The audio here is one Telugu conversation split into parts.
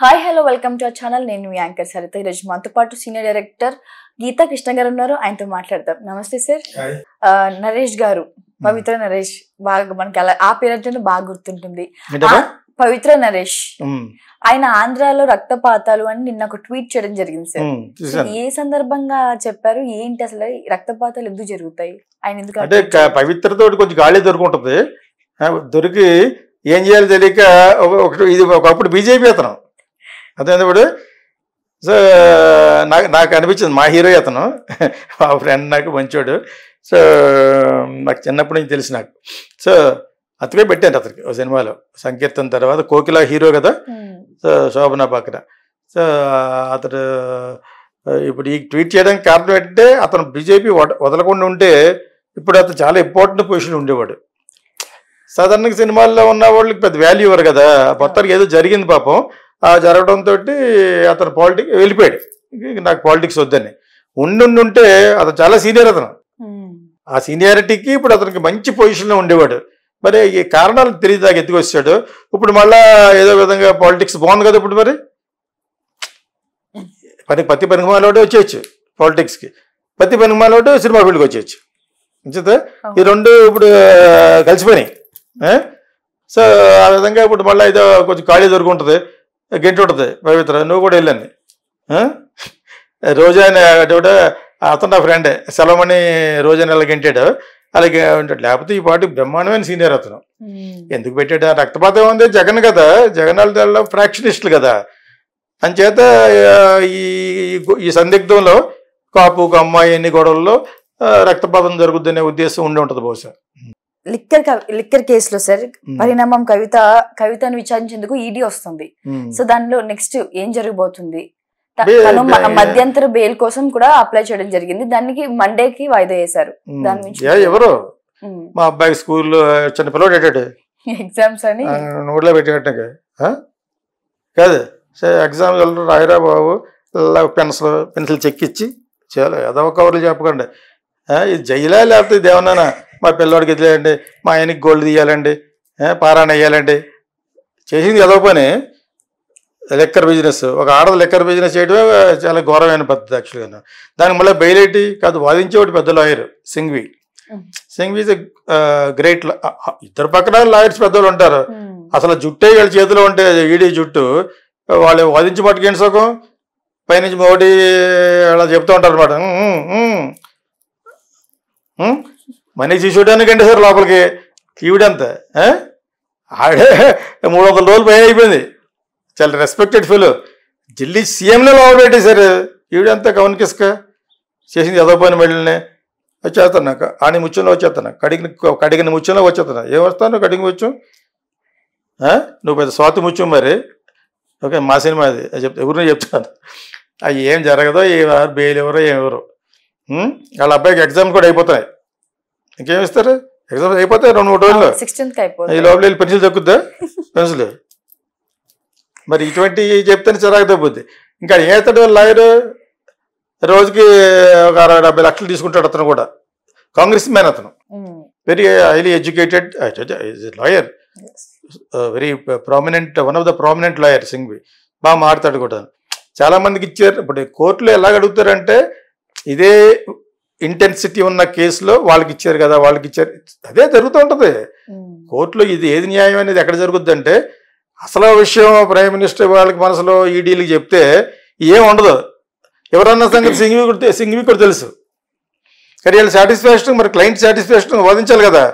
Hi hello welcome to our channel. నేను మీ యాంకర్ సరిత. ఈరోజు మనతో పాటు సీనియర్ డైరెక్టర్ గీతా కృష్ణ గారు ఉన్నారు. ఆయనతో మాట్లాడదాం. నమస్తే సార్. నరేష్ గారు, పవిత్ర నరేష్, బాగా మనకి అలా ఆ పేరు అంటే బాగా గుర్తుంటుంది. పవిత్ర నరేష్ ఆయన ఆంధ్రాలో రక్తపాతాలు అని నిన్న ఒక ట్వీట్ చేయడం జరిగింది సార్. ఏ సందర్భంగా చెప్పారు, ఏంటి అసలు రక్తపాతాలు ఎందుకు జరుగుతాయి, ఆయన ఎందుకు అంటే పవిత్రతో కొంచెం గాలి దొరుకుంటుంది, దొరికి ఏం చేయాలో తెలియక ఇది ఒకప్పుడు బీజేపీ అతను అతను. సో నాకు అనిపించింది మా హీరో అతను, మా ఫ్రెండ్, నాకు మంచోడు. సో నాకు చిన్నప్పటి నుంచి తెలిసి నాకు. సో అతనే పెట్టాను అతనికి ఒక సినిమాలో, సంకీర్తన తర్వాత కోకిల హీరో కదా, సో శోభన పక్కన. సో అతడు ఇప్పుడు ఈ ట్వీట్ చేయడానికి కారణం ఏంటంటే అతను బీజేపీ వదలకుండా ఉంటే ఇప్పుడు అతను చాలా ఇంపార్టెంట్ పొజిషన్ ఉండేవాడు. సాధారణంగా సినిమాల్లో ఉన్న వాళ్ళకి పెద్ద వాల్యూ ఇవ్వరు కదా. మొత్తానికి ఏదో జరిగింది పాపం, ఆ జరగడంతో అతను పాలిటిక్స్ వెళ్ళిపోయాడు. నాకు పాలిటిక్స్ వద్దని ఉండుంటే అతను చాలా సీనియర్ అతను. ఆ సీనియారిటీకి ఇప్పుడు అతనికి మంచి పొజిషన్లో ఉండేవాడు. మరి ఈ కారణాలు తెలియదు, దాకా ఎత్తుకు వచ్చాడు. ఇప్పుడు మళ్ళా ఏదో విధంగా పాలిటిక్స్ బాగుంది కదా. ఇప్పుడు మరి ప్రతి పనికిమాలోటే వచ్చేయచ్చు పాలిటిక్స్కి, ప్రతి పనికిమాలోటే సినిమా ఫీల్డ్కి వచ్చేయచ్చు. అంచేత ఈ రెండు ఇప్పుడు కలిసిపోయినాయి. సో ఆ విధంగా ఇప్పుడు మళ్ళీ ఏదో కొంచెం ఖాళీ దొరుకుంటుంది, గెంటి ఉంటుంది. పవిత్ర నువ్వు కూడా వెళ్ళండి. రోజా కూడా అతను నా ఫ్రెండే, సెలవుమణి రోజా నెల గెంటాడు, అలాగే ఉంటాడు. లేకపోతే ఈ పార్టీ బ్రహ్మాండమైన సీనియర్ అతను. ఎందుకు పెట్టాడు? రక్తపాతం ఉంది, జగన్ కదా, జగన్ వాళ్ళ ఫ్రాక్షనిస్టులు కదా. అంచేత ఈ సందిగ్ధంలో కాపు అమ్మాయి ఎన్ని గొడవల్లో రక్తపాతం జరుగుద్దనే ఉద్దేశం ఉండి ఉంటుంది బహుశా. లిక్కర్ కేసులో సార్ పరిణామం కవితను విచారించేందుకు ఈడీ వస్తుంది. సో దానిలో నెక్స్ట్ ఏం జరగబోతుంది? తను మధ్యంతర బెయిల్ కోసం కూడా అప్లై చేయడం జరిగింది. దానికి మండేకి వాయిదా వేశారు. దాని నుంచి ఎవరు మా అబ్బాయి స్కూల్లో చిన్న పిల్లడు పెట్టాడు ఎగ్జామ్స్ అని నోట్లో పెట్టేట కాదు. ఎగ్జామ్ రాయరా బాబు, పెన్సిల్ చెక్కిచ్చి చాలా ఏదో కవర్లు చెప్పకండి. ఇది జైలా లేకపోతే ఇది ఏమన్నా మా పిల్లవాడికి ఎదిలేయండి, మా ఆయనకి గోల్డ్ తీయాలండి, పారాయణ వేయాలండి. చేసింది ఏదో పని లెక్కర్ బిజినెస్. ఒక ఆడది లెక్కర్ బిజినెస్ చేయడమే చాలా ఘోరమైన పద్ధతి యాక్చువల్గా. దానికి మళ్ళీ బయలేటి కాదు, వాదించేవాడు పెద్ద lawyer Singhvi. Singhvi is great. ఇద్దరు పక్కన లాయర్స్ పెద్దవాళ్ళు ఉంటారు. అసలు జుట్టే వీళ్ళ చేతిలో ఉంటే ఈడీ జుట్టు, వాళ్ళు వాదించి మట్టుకేంటి సుఖం, పైనుంచి మోడీ అలా చెప్తూ ఉంటారు అనమాట. మనీ చూడడానికి అంటే సార్ లోపలికి ఈవిడంతా ఆడే 300 రోజులు పై అయిపోయింది. చాలా రెస్పెక్టెడ్ ఫెలో, ఢిల్లీ సీఎంలో లోపల పెట్టేశారు. ఈవిడంతా కవన్కిస్క చేసింది ఏదో పని వెళ్ళినే వచ్చేస్తాను, ఆని ముత్యంలో వచ్చేస్తాను, కడిగిన ముత్యంలో వచ్చేస్తాను. ఏం వస్తాను కడిగిన ముత్యం, నువ్వు పెద్ద స్వాతి ముత్యం. మరి ఓకే, మా సినిమా అది ఎవరిని చెప్తాను. అవి ఏం జరగదో, ఎవరు బెయిల్ ఎవరో ఏమెవరు. వాళ్ళ అబ్బాయికి ఎగ్జామ్ కూడా అయిపోతాయి. ఇంకేం ఇస్తారు? ఎగ్జామ్స్ అయిపోతాయి 2-3 రోజుల్లో. ఈ లోపల వెళ్ళి పెన్సిల్ దక్కుద్దా? పెన్సిల్ మరి ఇటువంటి చెప్తేనే చిరాకు తగ్గుద్ది. ఇంకా ఏతాడు లాయరు, రోజుకి ఒక 60-70 లక్షలు తీసుకుంటాడు. అతను కూడా కాంగ్రెస్ మ్యాన్, అతను very highly educated lawyer, very prominent, one of the prominent lawyer Singhvi. బాగా మాట్లాడు కూడా. చాలా మందికి ఇచ్చారు. ఇప్పుడు కోర్టులో ఎలాగ అడుగుతారంటే ఇదే ఇంటెన్సిటీ ఉన్న కేసులో వాళ్ళకి ఇచ్చారు కదా, వాళ్ళకి ఇచ్చారు, అదే జరుగుతూ ఉంటుంది కోర్టులో. ఇది ఏది న్యాయం అనేది ఎక్కడ జరుగుద్ది అంటే, అసలు విషయం ప్రైమ్ మినిస్టర్ వాళ్ళకి మనసులో ఈడీలకి చెప్తే ఏం ఉండదు. ఎవరన్నా సంగతి సింఘ్వి కూడా తెలుసు. కానీ వీళ్ళు సాటిస్ఫాక్షన్, మరి క్లయింట్ సాటిస్ఫాక్షన్ వాదించాలి కదా.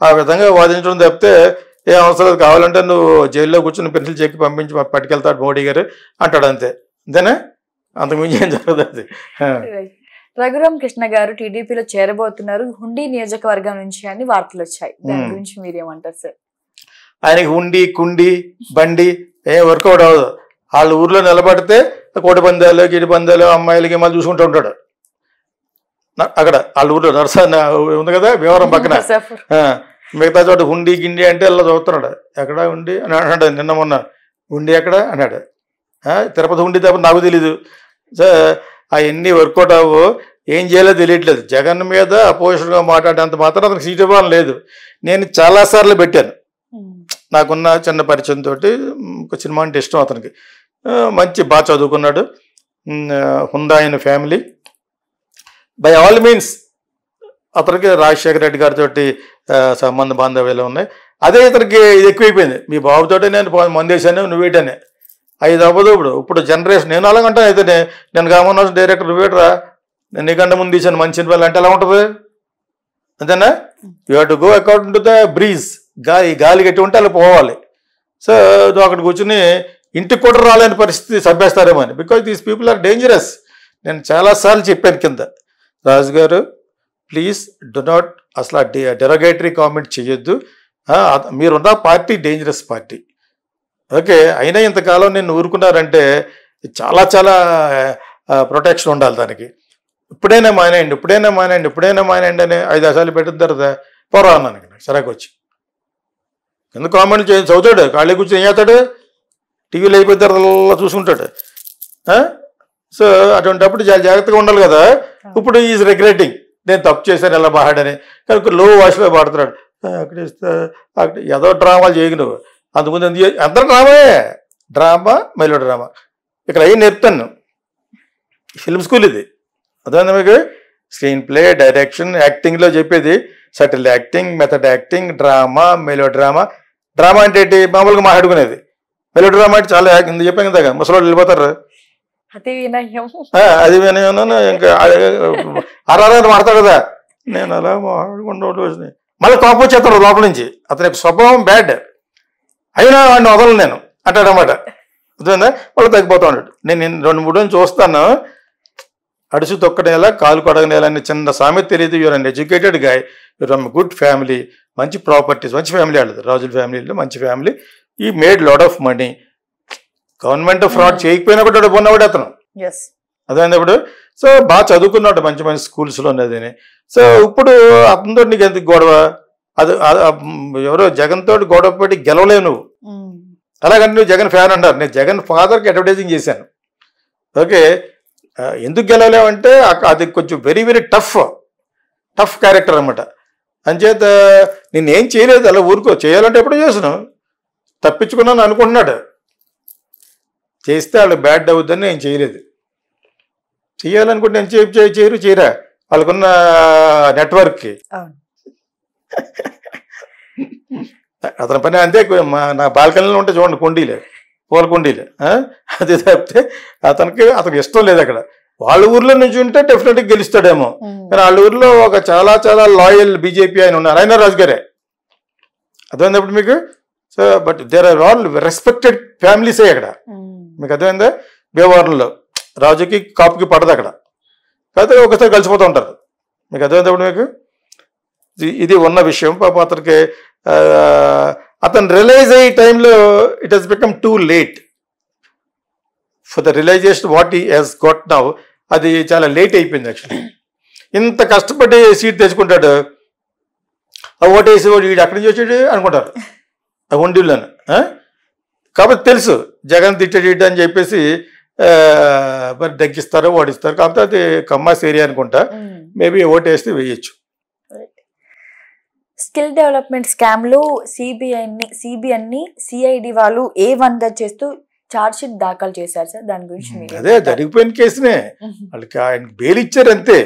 ఆ విధంగా వాదించడం తప్పితే ఏం అవసరం. కావాలంటే నువ్వు జైల్లో కూర్చొని పెన్సిల్ చెక్కి పంపించి పట్టుకెళ్తాడు మోడీ గారు అంటాడు, అంతే. అంతేనా? అంతకుమించి ఏం జరగదు అది. రఘురామ్ కృష్ణ గారు టీడీపీలో చేరబోతున్నారు హుండీ నియోజకవర్గం నుంచి అని వార్తలు వచ్చాయి. దాని గురించి మీరేమంటారు సార్? ఆయనకి హుండీ, కుండి, బండి ఏం వర్కౌట్ అవ్వదు. వాళ్ళ ఊర్లో నిలబడితే కోడి పందాలు, గిడి పందాలు, అమ్మాయిలకి మళ్ళీ చూసుకుంటూ ఉంటాడు. అక్కడ వాళ్ళ ఊర్లో నర్సా ఉంది కదా, భీమవరం పక్కన. మిగతా చోట హుండీ గిండి అంటే అలా చదువుతున్నాడు. ఎక్కడ హుండీ అని అన్నాడు. నిన్న మొన్న హుండీ ఎక్కడ అన్నాడు. తిరుపతి హుండీ తప్ప నాకు తెలీదు. సో అవన్నీ వర్కౌట్ అవ్వు. ఏం చేయాలో తెలియట్లేదు. జగన్ మీద అపోజిషన్గా మాట్లాడేంత మాత్రం అతనికి సీట్ ఇవ్వాలని లేదు. నేను చాలాసార్లు పెట్టాను, నాకున్న చిన్న పరిచయంతో. ఒక సినిమా అంటే ఇష్టం అతనికి. మంచి బాగా చదువుకున్నాడు, హుందా అయిన ఫ్యామిలీ. బై ఆల్ మీన్స్ అతనికి రాజశేఖర రెడ్డి గారితో సంబంధ బాంధవ్యాలు ఉన్నాయి. అదే ఇతనికి ఇది ఎక్కువైపోయింది. మీ బాబుతోటే నేను మందేశాను, నువ్వేటనే 5 అవ్వదు. ఇప్పుడు జనరేషన్ నేను అలాగంటాను. అయితే నేను కామన్ డైరెక్టర్ నువ్వేటరా, నేను నీకంటే ముందు తీసాను మంచి సినిమాలు అంటే ఎలా ఉంటుంది? అంతేనా? You have to go according to the breeze. గాలి గట్టి ఉంటే అలా పోవాలి. సో నువ్వు అక్కడ కూర్చుని ఇంటికి కూడా రాలేని పరిస్థితి సభ్యేస్తారేమో అని. Because these people are dangerous. నేను చాలాసార్లు చెప్పాను కింద, Raju garu please do not అసలు డెరగేటరీ కామెంట్ చేయొద్దు. మీరున్న పార్టీ డేంజరస్ పార్టీ. ఓకే, అయినా ఇంతకాలం నేను ఊరుకున్నారంటే చాలా చాలా ప్రొటెక్షన్ ఉండాలి దానికి. ఇప్పుడైనా మానేయండి అని 5 సార్లు పెట్టిన తర్వాత పోరా అన్నాను సరేకి వచ్చి. ఎందుకు కామెంట్లు చదువుతాడు, ఖాళీ కూర్చొని ఏం చేస్తాడు? టీవీలో అయిపోయిన తర్వాత చూసుకుంటాడు. సో అటువంటిప్పుడు చాలా జాగ్రత్తగా ఉండాలి కదా. ఇప్పుడు ఈజ్ రిగ్రెటింగ్, నేను తప్పు చేశాను ఎలా మాట్లాడని. కానీ లో వాయిస్లో పాడుతున్నాడు. అక్కడ ఇస్తే అక్కడ ఏదో డ్రామాలు చేయకు నువ్వు. అందుకుంది అందరూ డ్రామా మెలో డ్రామా. ఇక్కడ అయ్యి నేర్పుతాను. ఫిల్మ్ స్కూల్ ఇది, అదే మీకు స్క్రీన్ ప్లే, డైరెక్షన్, యాక్టింగ్లో చెప్పేది subtle acting, method acting, drama, melodrama. Drama అంటే ఏంటి? మామూలుగా మాట్లాడుకునేది. మెలో డ్రామా అంటే చాలా ఇంత చెప్పాను కదా, ముసలోళ్ళు వెళ్ళిపోతారు. అది వినయం. ఇంకా అరారు మాడతాడు కదా, నేను అలా మాట్లాడుకుంటూ మళ్ళీ కోపం వచ్చేస్తాడు లోపల నుంచి. అతని స్వభావం బ్యాడ్, అయినా వాడిని వదలను నేను అంటాడనమాట. అర్థమైందా? వాళ్ళు తగ్గిపోతా ఉంటాడు. నేను 2-3 రోజులు చూస్తాను. అడుసు తొక్కనేలా కాలు కొడగనేలా అని చిన్న సామెత తెలియదు. You're uneducated guy, you're from good family, మంచి ప్రాపర్టీస్, మంచి ఫ్యామిలీ వాళ్ళది, రాజుల ఫ్యామిలీలో మంచి family. He made lot of money. Government fraud చేయకపోయినా కూడా డబ్బు ఉన్నవాడు అతను. అదైంది ఇప్పుడు. సో బాగా చదువుకున్నాడు మంచి మంచి స్కూల్స్లో ఉన్నదని. సో ఇప్పుడు అతనితో నీకు ఎందుకు గొడవ? అది ఎవరో జగన్ తోటి గొడవ పడి గెలవలేవు నువ్వు. అలాగంటే నువ్వు జగన్ ఫ్యాన్ అంటారు. నేను జగన్ ఫాదర్కి అడ్వర్టైజింగ్ చేశాను. ఓకే, ఎందుకు గెలవలేమంటే అది కొంచెం వెరీ వెరీ టఫ్ క్యారెక్టర్ అనమాట. అంచేత నేనేం చేయలేదు, అలా ఊరుకో. చేయాలంటే ఎప్పుడో చేసాను, తప్పించుకున్నాను అనుకుంటున్నాడు. చేస్తే వాళ్ళు బ్యాడ్ అవుద్దని నేను చేయలేదు. చేయాలనుకుంటే నేను చేయరా వాళ్ళకున్న నెట్వర్క్కి. అతని పని అంతే. నా బాల్కనీలో ఉంటే చూడండి కుండీలే, పూల కుండీలే. అది తప్పితే అతనికి ఇష్టం లేదు అక్కడ. వాళ్ళ ఊర్లో నుంచి ఉంటే డెఫినెట్గా గెలుస్తాడేమో. కానీ వాళ్ళ ఊర్లో ఒక చాలా చాలా లాయల్ బీజేపీ ఆయన ఉన్నారు, ఆయన రాజు గారే. అర్థమైనప్పుడు మీకు. So but there are all respected ఫ్యామిలీసే అక్కడ. మీకు అర్థమైందా? భీమవరంలో రాజుకి కాపుకి పడదు అక్కడ, కాకపోతే ఒకసారి కలిసిపోతూ ఉంటారు. మీకు అర్థమైనప్పుడు మీకు ఇది ఉన్న విషయం. పాప అతనికి అతను రియలైజ్ అయ్యే టైంలో it has become too late for the realisation what he has got now. అది చాలా లేట్ అయిపోయింది యాక్చువల్లీ. ఇంత కష్టపడి సీట్ తెచ్చుకుంటాడు, ఓటేసి వీడు అక్కడి నుంచి వచ్చాడు అనుకుంటారు ఆ ఒండిళ్ళను. కాబట్టి తెలుసు జగన్ తిట్టేటి అని చెప్పేసి మరి దగ్గిస్తారు, ఓడిస్తారు. కాకపోతే అది కమ్మాస్ ఏరియా అనుకుంటా, మేబీ ఓటేస్తే వేయచ్చు. స్కిల్ డెవలప్మెంట్ స్కామ్ లో సిబిఐని సిఐడి వాళ్ళు A1గా చేస్తూ చార్జ్ షీట్ దాఖలు చేశారు సార్. దాని గురించి అదే జరిగిపోయిన కేసునే. వాళ్ళకి ఆయన బెయిల్ ఇచ్చారు అంతే.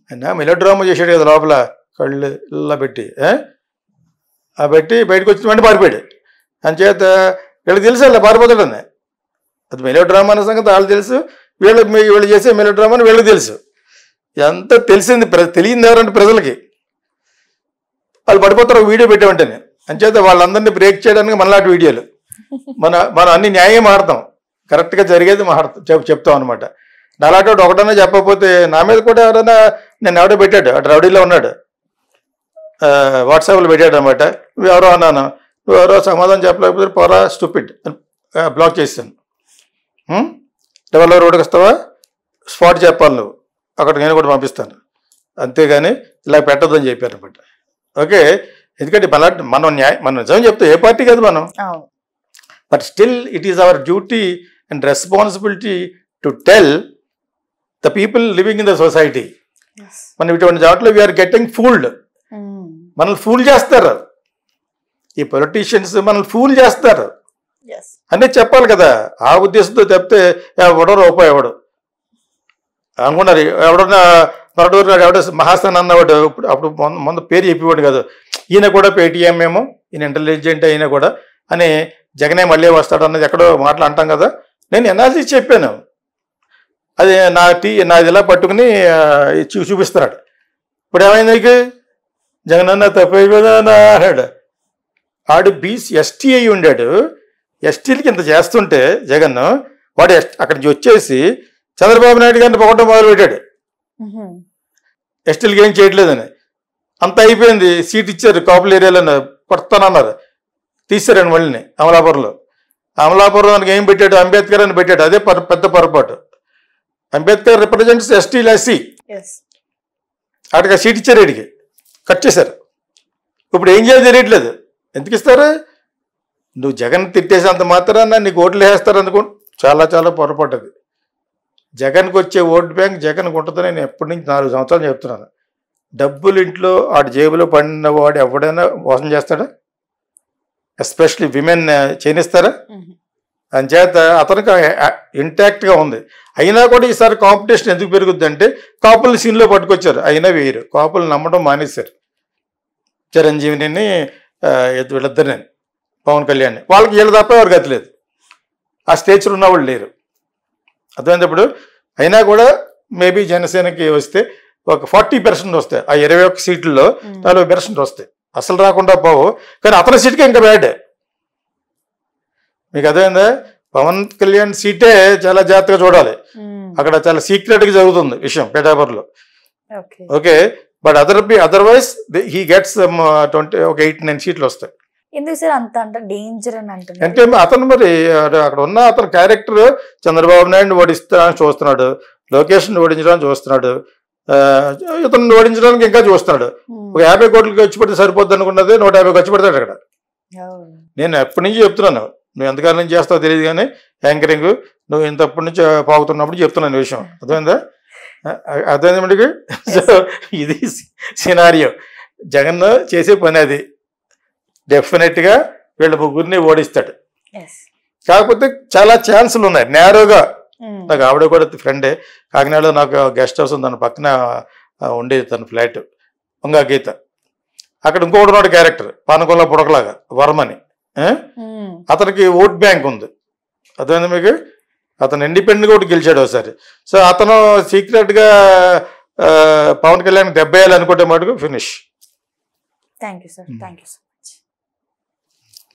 ఆయన మెలో డ్రామా చేశాడు కదా లోపల, కళ్ళు ఇలా పెట్టి పెట్టి బయటకు వచ్చిన వెంటనే పారిపోయాడు. అంచేత వీళ్ళకి తెలుసు అలా పారిపోతాడని. అది మెలో డ్రామా అనే సంగతి వాళ్ళు తెలుసు, వీళ్ళు చేసే మెలో డ్రామా అని వీళ్ళకి తెలుసు. ఎంత తెలిసింది తెలియదు ఎవరంటే ప్రజలకి. వాళ్ళు పడిపోతారు వీడియో పెట్టామంటేనే. అంచేత వాళ్ళందరినీ బ్రేక్ చేయడానికి మనలాంటి వీడియోలు మనం అన్ని న్యాయం ఆడతాం, కరెక్ట్గా జరిగేది చెప్తాం అనమాట. నాలాంటి ఒకటన్నా చెప్పకపోతే నా మీద కూడా ఎవరైనా నేను ఎవడో పెట్టాడు, అటు రౌడీలో ఉన్నాడు, వాట్సాప్లో పెట్టాడు అనమాట. ఎవరో అన్నాను, ఎవరో సమాధానం చెప్పలేకపోతే పోరా స్టూపిడ్ బ్లాక్ చేస్తాను. డెవలప్ రోడ్కి వస్తావా, స్పాట్ చెప్పాలి నువ్వు, అక్కడ నేను కూడా పంపిస్తాను, అంతేగాని ఇలా పెట్టద్దని చెప్పారు అనమాట. ఓకే, ఎందుకంటే మనం నిజం చెప్తే ఏ పార్టీ కాదు మనం, but still it is our duty and responsibility to tell the people living in the society. మనం ఇటువంటి దాంట్లో వీఆర్ గెట్టింగ్ ఫూల్డ్. మనల్ని ఫూల్ చేస్తారు ఈ పొలిటీషియన్స్, మనల్ని ఫూల్ చేస్తారు. అన్నీ చెప్పాలి కదా. ఆ ఉద్దేశంతో చెప్తే ఎవడో రూపాయి ఎవడు అనుకున్నారు. ఎవడన్నా మరొకరు ఎవడో మహాస్థాన్ అన్నవాడు అప్పుడు ముందు పేరు చెప్పేవాడు కాదు. ఈయన కూడా పేటీఎం ఏమో, ఈయన ఇంటెలిజెంట్ అయినా కూడా అని జగనే మళ్ళీ వస్తాడు అన్నది ఎక్కడో మాటలు అంటాం కదా. నేను ఎనాలిసిస్ చెప్పాను. అది నాది ఇలా పట్టుకుని చూపిస్తున్నాడు. ఇప్పుడు ఏమైంది నీకు? జగన్ అన్న తప్పైపోదా అన్నాడు. ఆడు ఎస్టీ అయి ఉండాడు. ఎస్టీలకి ఇంత చేస్తుంటే జగన్ వాడు అక్కడి నుంచి వచ్చేసి చంద్రబాబు నాయుడు గారిని పొగడం మొదలుపెట్టాడు. ఎస్టీలకి ఏం చేయట్లేదని. అంత అయిపోయింది. సీట్ ఇచ్చారు కాపుల ఏరియాలో పడతానన్నారు. తీశారండి మళ్ళీ అమలాపురంలో. అమలాపురం దానికి ఏం పెట్టాడు? అంబేద్కర్ అని పెట్టాడు. అదే పెద్ద పొరపాటు. అంబేద్కర్ రిప్రజెంట్స్ ఎస్టీలు ఎస్సీ. అటుగా సీట్ ఇచ్చారు, వీడికి కట్ చేశారు. ఇప్పుడు ఏం చేయాలి తెలియట్లేదు. ఎందుకు ఇస్తారు? నువ్వు జగన్ తిట్టేసేంత మాత్రాన నీకు ఓట్లు వేస్తారు అనుకో. చాలా చాలా పొరపాటు అది. జగన్కి వచ్చే ఓటు బ్యాంక్ జగన్కి ఉంటుందని నేను ఎప్పటి నుంచి 4 సంవత్సరాలు చెప్తున్నాను. డబ్బులు ఇంట్లో ఆడి జేబులో పడిన వాడు ఎవడైనా మోసం చేస్తాడా? ఎస్పెషలీ విమెన్ చేయనిస్తారా? అంచేత అతనికి ఇంటాక్ట్గా ఉంది. అయినా కూడా ఈసారి కాంపిటీషన్ ఎందుకు పెరుగుద్ది అంటే కాపులు సీన్లో పట్టుకొచ్చారు. అయినా వేయరు. కాపులు నమ్మడం మానేశారు. చిరంజీవిని వీళ్ళిద్దరిని, పవన్ కళ్యాణ్, వాళ్ళకి వీళ్ళు తప్ప ఎవరు గతి లేదు. ఆ స్టేజ్లో ఉన్న వాళ్ళు లేరు. అర్థమైనప్పుడు అయినా కూడా మేబీ జనసేనకి వస్తే ఒక 40% వస్తాయి. ఆ 21 సీట్లలో 40% వస్తాయి. అసలు రాకుండా పోవు. కానీ అతని సీట్కే ఇంకా బ్యాడ్. మీకు అర్థమైందా? పవన్ కళ్యాణ్ సీటే చాలా జాగ్రత్తగా చూడాలి. అక్కడ చాలా సీక్రెట్గా జరుగుతుంది విషయం పేటాపర్లో. Okay, but otherwise he gets 8-9 సీట్లు వస్తాయి. ఎందుకు సార్ అంత అంటే డేంజర్ అని అంటున్నారు? అంటే అతను మరి అక్కడ ఉన్న అతని క్యారెక్టర్ చంద్రబాబు నాయుడు ఓడిస్తానని చూస్తున్నాడు, లోకేష్ని ఓడించడానికి చూస్తున్నాడు, ఇతను ఓడించడానికి ఇంకా చూస్తున్నాడు. ఒక 50 కోట్లకి వచ్చి పడితే సరిపోద్ది అనుకున్నది 150 ఖర్చు పెడతాడు అక్కడ. నేను ఎప్పటి నుంచి చెప్తున్నాను, నువ్వు ఎంతకాలం నుంచి చేస్తావో తెలియదు కానీ యాంకరింగ్ నువ్వు ఇంతప్పటి నుంచి పాగుతున్నప్పుడు చెప్తున్నాను విషయం. అర్థమైందా? అర్థమైంది. సో ఇది సినారియో. జగన్ చేసే పని అది. డెఫినెట్గా వీళ్ళ ముగ్గురిని ఓడిస్తాడు. కాకపోతే చాలా ఛాన్సులు ఉన్నాయి నేరోగా. నాకు ఆవిడ కూడా ఫ్రెండే. కాకినాడలో నాకు గెస్ట్ హౌస్ ఉంది, దాని పక్కన ఉండేది తన ఫ్లాట్, ఉంగా గీత. అక్కడ ఇంకొకటి ఉన్నాడు క్యారెక్టర్, పానకొల్ల పుడకలాగా, వర్మని. అతనికి ఓట్ బ్యాంక్ ఉంది. అర్థమైంది మీకు? అతను ఇండిపెండెంట్గా ఒకటి గెలిచాడు ఒకసారి. సో అతను సీక్రెట్గా పవన్ కళ్యాణ్ దెబ్బేయాలి అనుకుంటే మటుకు ఫినిష్. Thank you sir.